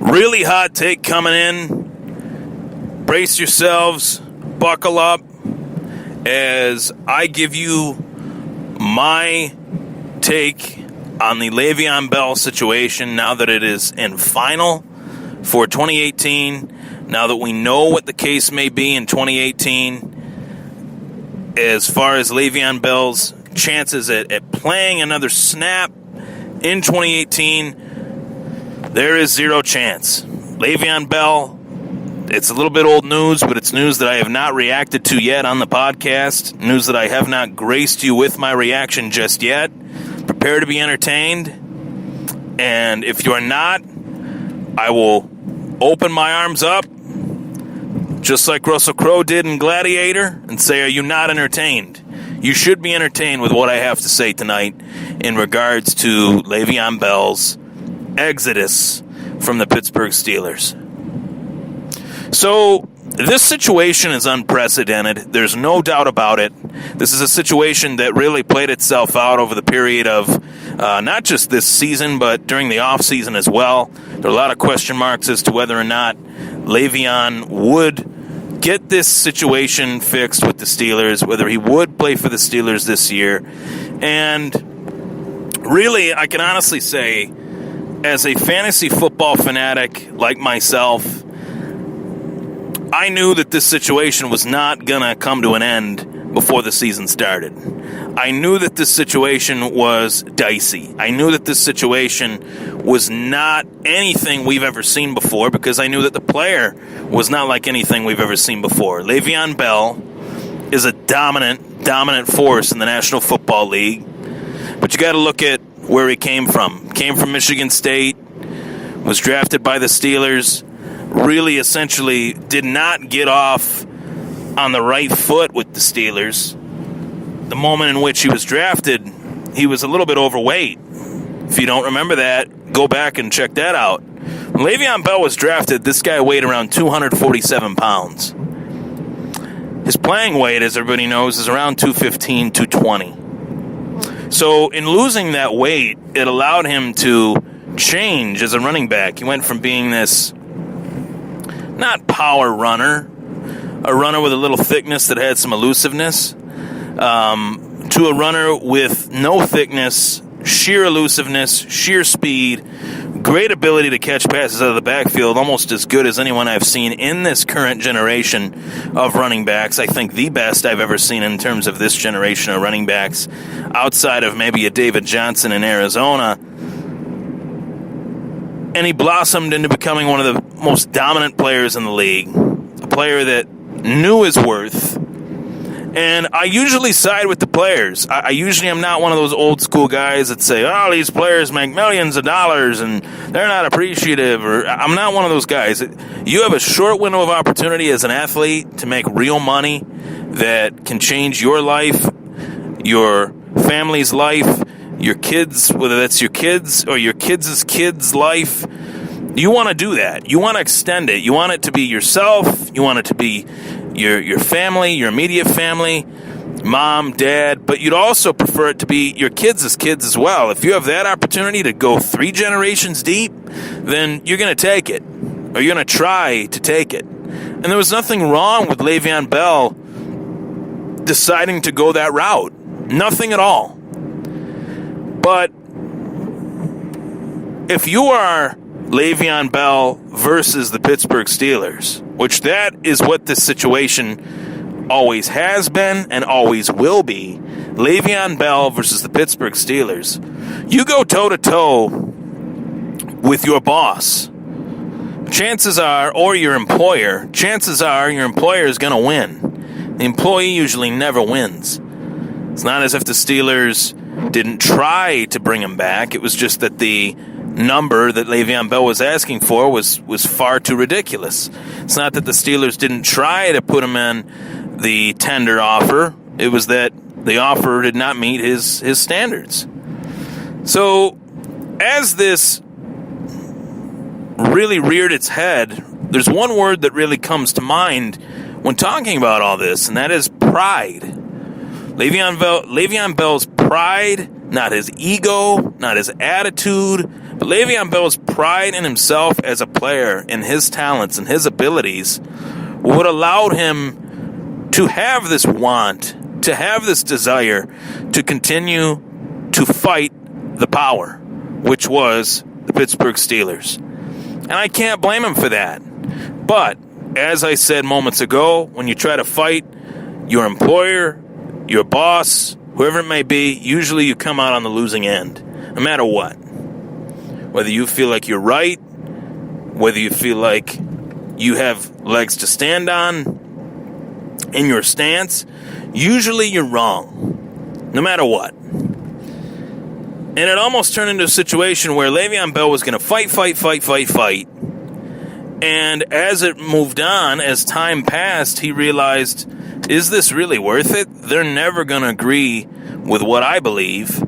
Really hot take coming in. Brace yourselves. Buckle up as I give you my take on the LeVeon Bell situation now that it is in final for 2018. Now that we know what the case may be in 2018 as far as LeVeon Bell's chances at playing another snap in 2018, there is zero chance. LeVeon Bell, it's a little bit old news, but it's news that I have not reacted to yet on the podcast, news that I have not graced you with my reaction just yet. Prepare to be entertained, and if you're not, I will open my arms up, just like Russell Crowe did in Gladiator, and say, are you not entertained? You should be entertained with what I have to say tonight in regards to LeVeon Bell's exodus from the Pittsburgh Steelers. So, this situation is unprecedented. There's no doubt about it. This is a situation that really played itself out over the period of not just this season, but during the offseason as well. There are a lot of question marks as to whether or not LeVeon would get this situation fixed with the Steelers, whether he would play for the Steelers this year. And really, I can honestly say, as a fantasy football fanatic like myself, I knew that this situation was not going to come to an end before the season started. I knew that this situation was dicey. I knew that this situation was not anything we've ever seen before because I knew that the player was not like anything we've ever seen before. LeVeon Bell is a dominant force in the National Football League, but you got to look at where he came from. Came from Michigan State, was drafted by the Steelers, really essentially did not get off on the right foot with the Steelers. The moment in which he was drafted, he was a little bit overweight. If you don't remember that, go back and check that out. When LeVeon Bell was drafted, this guy weighed around 247 pounds. His playing weight, as everybody knows, is around 215, 220. So in losing that weight, it allowed him to change as a running back. He went from being this not power runner, a runner with a little thickness that had some elusiveness, to a runner with no thickness, sheer elusiveness, sheer speed, great ability to catch passes out of the backfield, almost as good as anyone I've seen in this current generation of running backs. I think the best I've ever seen in terms of this generation of running backs, outside of maybe a David Johnson in Arizona. And he blossomed into becoming one of the most dominant players in the league, a player that knew his worth. And I usually side with the players. I usually am not one of those old school guys that say, oh, these players make millions of dollars and they're not appreciative. Or I'm not one of those guys. You have a short window of opportunity as an athlete to make real money that can change your life, your family's life, your kids, whether that's your kids or your kids' kids' life. You want to do that. You want to extend it. You want it to be yourself. You want it to be your family, your immediate family, mom, dad, but you'd also prefer it to be your kids' kids as well. If you have that opportunity to go 3 generations deep, then you're going to take it, or you're going to try to take it. And there was nothing wrong with LeVeon Bell deciding to go that route. Nothing at all. But if you are LeVeon Bell versus the Pittsburgh Steelers, which that is what this situation always has been and always will be, LeVeon Bell versus the Pittsburgh Steelers, you go toe-to-toe with your boss. Chances are, or your employer, chances are your employer is going to win. The employee usually never wins. It's not as if the Steelers didn't try to bring him back. It was just that the number that LeVeon Bell was asking for was far too ridiculous. It's not that the Steelers didn't try to put him in the tender offer. It was that the offer did not meet his standards. So as this really reared its head, there's one word that really comes to mind when talking about all this, and that is pride. LeVeon Bell's pride, not his ego, not his attitude, But Le'Veon Bell's pride in himself as a player and his talents and his abilities would allow him to have this want, to have this desire to continue to fight the power, which was the Pittsburgh Steelers. And I can't blame him for that. But, as I said moments ago, when you try to fight your employer, your boss, whoever it may be, usually you come out on the losing end, no matter what. Whether you feel like you're right, whether you feel like you have legs to stand on in your stance, usually you're wrong, no matter what. And it almost turned into a situation where Le'Veon Bell was going to fight. And as it moved on, as time passed, he realized, is this really worth it? They're never going to agree with what I believe.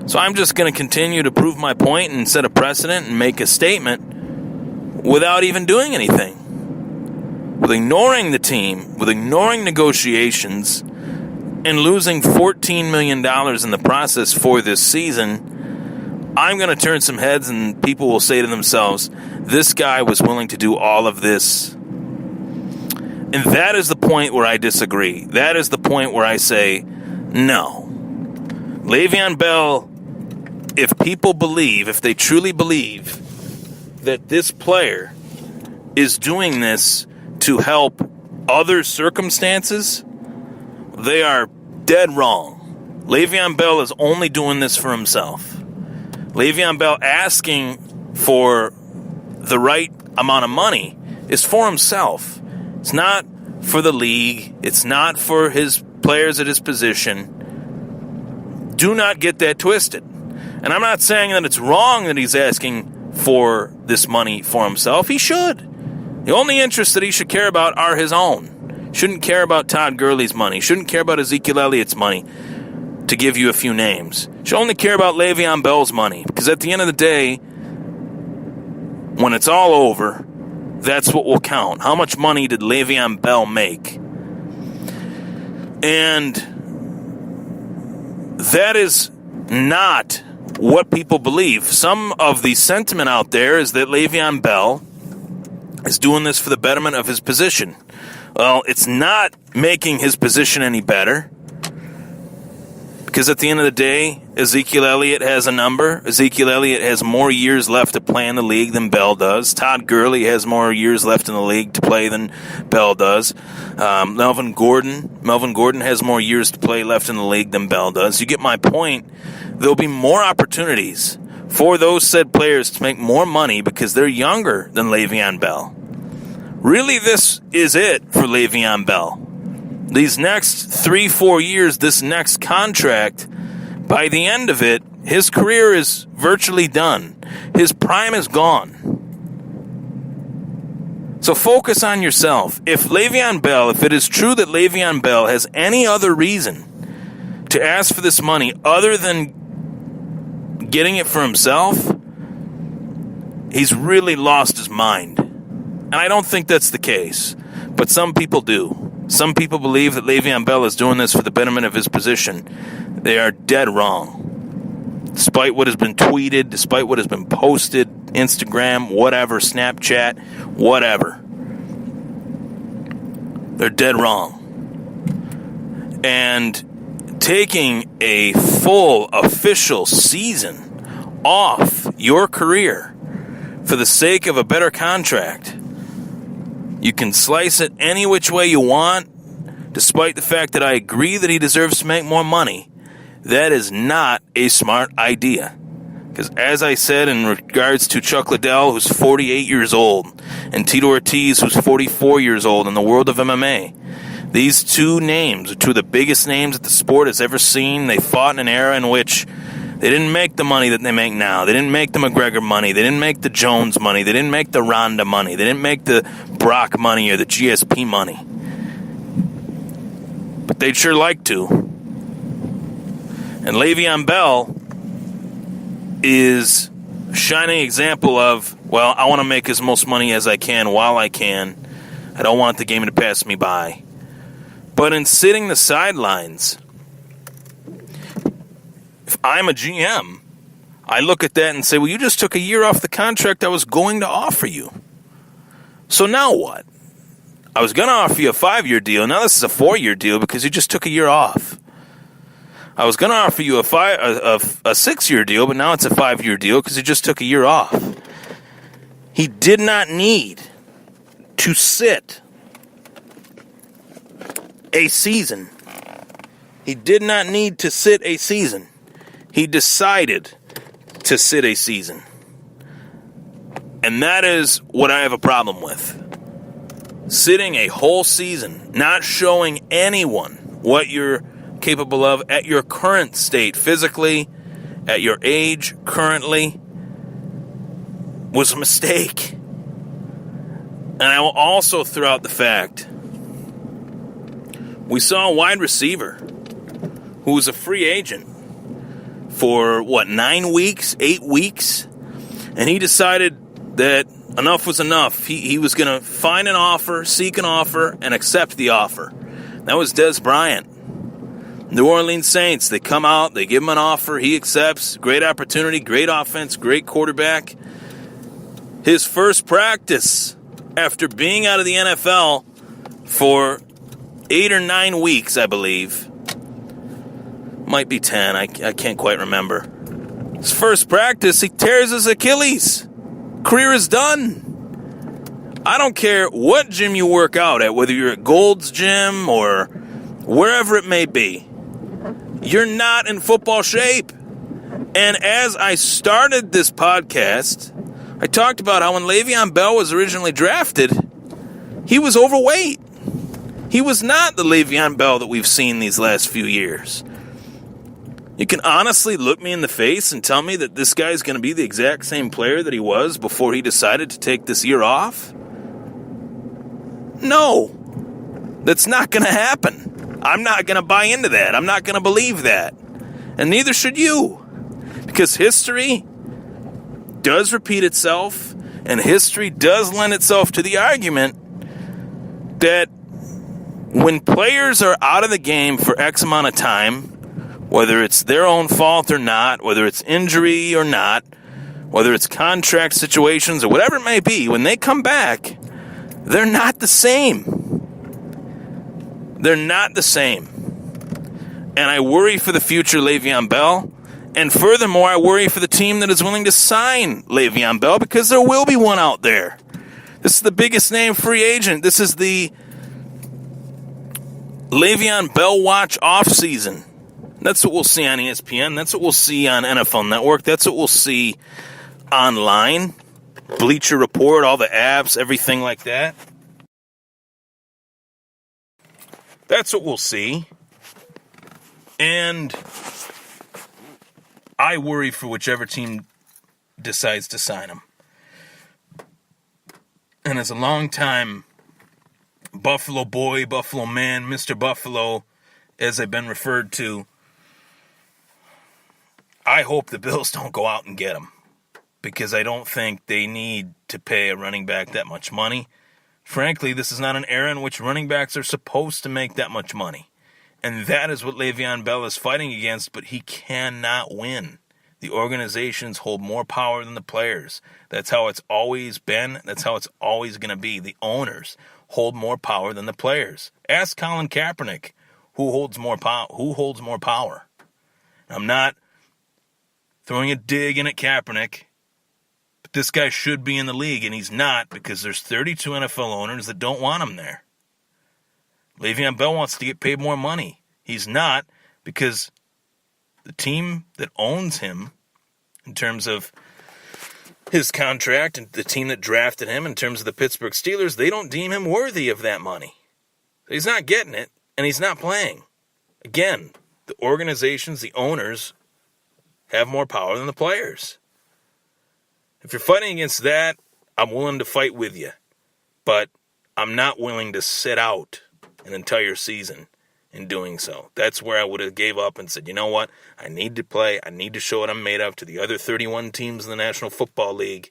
So I'm just going to continue to prove my point and set a precedent and make a statement without even doing anything. With ignoring the team, with ignoring negotiations, and losing $14 million in the process for this season, I'm going to turn some heads and people will say to themselves, this guy was willing to do all of this. And that is the point where I disagree. That is the point where I say, no. Le'Veon Bell, if people believe, if they truly believe that this player is doing this to help other circumstances, they are dead wrong. Le'Veon Bell is only doing this for himself. Le'Veon Bell asking for the right amount of money is for himself. It's not for the league. It's not for his players at his position. Do not get that twisted. And I'm not saying that it's wrong that he's asking for this money for himself. He should. The only interests that he should care about are his own. Shouldn't care about Todd Gurley's money. Shouldn't care about Ezekiel Elliott's money, to give you a few names. Should only care about Le'Veon Bell's money. Because at the end of the day, when it's all over, that's what will count. How much money did Le'Veon Bell make? And that is not what people believe. Some of the sentiment out there is that Le'Veon Bell is doing this for the betterment of his position. Well, it's not making his position any better. Because at the end of the day, Ezekiel Elliott has a number. Ezekiel Elliott has more years left to play in the league than Bell does. Todd Gurley has more years left in the league to play than Bell does. Melvin Gordon has more years to play left in the league than Bell does. You get my point. There'll be more opportunities for those said players to make more money because they're younger than Le'Veon Bell. Really, this is it for Le'Veon Bell. These next 3-4 years, this next contract, by the end of it, his career is virtually done. His prime is gone. So focus on yourself. If it is true that Le'Veon Bell has any other reason to ask for this money other than getting it for himself, he's really lost his mind. And I don't think that's the case. But some people do. Some people believe that Le'Veon Bell is doing this for the betterment of his position. They are dead wrong. Despite what has been tweeted, despite what has been posted, Instagram, whatever, Snapchat, whatever. They're dead wrong. And taking a full official season off your career for the sake of a better contract, you can slice it any which way you want, despite the fact that I agree that he deserves to make more money. That is not a smart idea. Because as I said in regards to Chuck Liddell, who's 48 years old, and Tito Ortiz, who's 44 years old in the world of MMA, these two names are two of the biggest names that the sport has ever seen. They fought in an era in which they didn't make the money that they make now. They didn't make the McGregor money. They didn't make the Jones money. They didn't make the Ronda money. They didn't make the Brock money or the GSP money. But they'd sure like to. And Le'Veon Bell is a shining example of, well, I want to make as most money as I can while I can. I don't want the game to pass me by. But in sitting the sidelines, if I'm a GM, I look at that and say, well, you just took a year off the contract I was going to offer you. So now what? I was going to offer you a 5-year deal. Now this is a 4-year deal because you just took a year off. I was going to offer you a 6-year deal, but now it's a 5-year deal because you just took a year off. He did not need to sit a season. He did not need to sit a season. He decided to sit a season. And that is what I have a problem with. Sitting a whole season, not showing anyone what you're capable of at your current state, physically, at your age currently, was a mistake. And I will also throw out the fact, we saw a wide receiver who was a free agent for, 9 weeks, 8 weeks? And he decided that enough was enough. He was going to find an offer, seek an offer, and accept the offer. That was Dez Bryant. New Orleans Saints, they come out, they give him an offer, he accepts. Great opportunity, great offense, great quarterback. His first practice after being out of the NFL for 8 or 9 weeks, I believe. Might be 10, I can't quite remember. His first practice, he tears his Achilles. Career is done. I don't care what gym you work out at, whether you're at Gold's Gym or wherever it may be. You're not in football shape. And as I started this podcast, I talked about how when LeVeon Bell was originally drafted, he was overweight. He was not the LeVeon Bell that we've seen these last few years. You can honestly look me in the face and tell me that this guy's going to be the exact same player that he was before he decided to take this year off? No. That's not going to happen. I'm not going to buy into that. I'm not going to believe that. And neither should you. Because history does repeat itself, and history does lend itself to the argument that when players are out of the game for X amount of time, whether it's their own fault or not, whether it's injury or not, whether it's contract situations or whatever it may be, when they come back, they're not the same. They're not the same. And I worry for the future Le'Veon Bell. And furthermore, I worry for the team that is willing to sign Le'Veon Bell, because there will be one out there. This is the biggest name free agent. This is the Le'Veon Bell watch offseason. That's what we'll see on ESPN. That's what we'll see on NFL Network. That's what we'll see online. Bleacher Report, all the apps, everything like that. That's what we'll see. And I worry for whichever team decides to sign him. And as a long-time Buffalo boy, Buffalo man, Mr. Buffalo, as I've been referred to, I hope the Bills don't go out and get him, because I don't think they need to pay a running back that much money. Frankly, this is not an era in which running backs are supposed to make that much money. And that is what Le'Veon Bell is fighting against, but he cannot win. The organizations hold more power than the players. That's how it's always been. That's how it's always going to be. The owners hold more power than the players. Ask Colin Kaepernick who holds more power. I'm not throwing a dig in at Kaepernick, but this guy should be in the league, and he's not, because there's 32 NFL owners that don't want him there. Le'Veon Bell wants to get paid more money. He's not, because the team that owns him, in terms of his contract, and the team that drafted him, in terms of the Pittsburgh Steelers, they don't deem him worthy of that money. He's not getting it, and he's not playing. Again, the organizations, the owners, have more power than the players. If you're fighting against that, I'm willing to fight with you. But I'm not willing to sit out an entire season in doing so. That's where I would have gave up and said, you know what? I need to play. I need to show what I'm made of to the other 31 teams in the National Football League.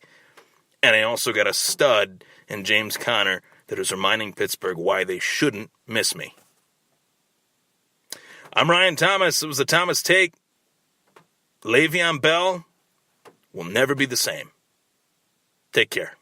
And I also got a stud in James Conner that is reminding Pittsburgh why they shouldn't miss me. I'm Ryan Thomas. It was the Thomas Take. Le'Veon Bell, will never be the same. Take care.